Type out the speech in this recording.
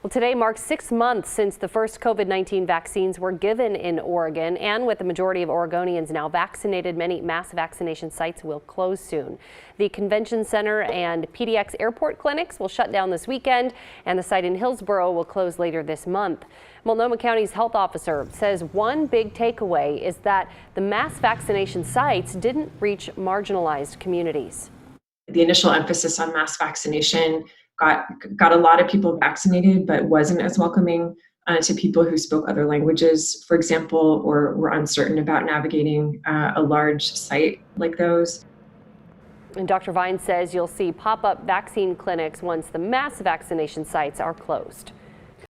Well, today marks 6 months since the first COVID-19 vaccines were given in Oregon, and with the majority of Oregonians now vaccinated, many mass vaccination sites will close soon. The convention center and PDX airport clinics will shut down this weekend, and the site in Hillsborough will close later this month. Multnomah County's health officer says one big takeaway is that the mass vaccination sites didn't reach marginalized communities. The initial emphasis on mass vaccination got a lot of people vaccinated, but wasn't as welcoming to people who spoke other languages, for example, or were uncertain about navigating a large site like those. And Dr. Vine says you'll see pop-up vaccine clinics once the mass vaccination sites are closed.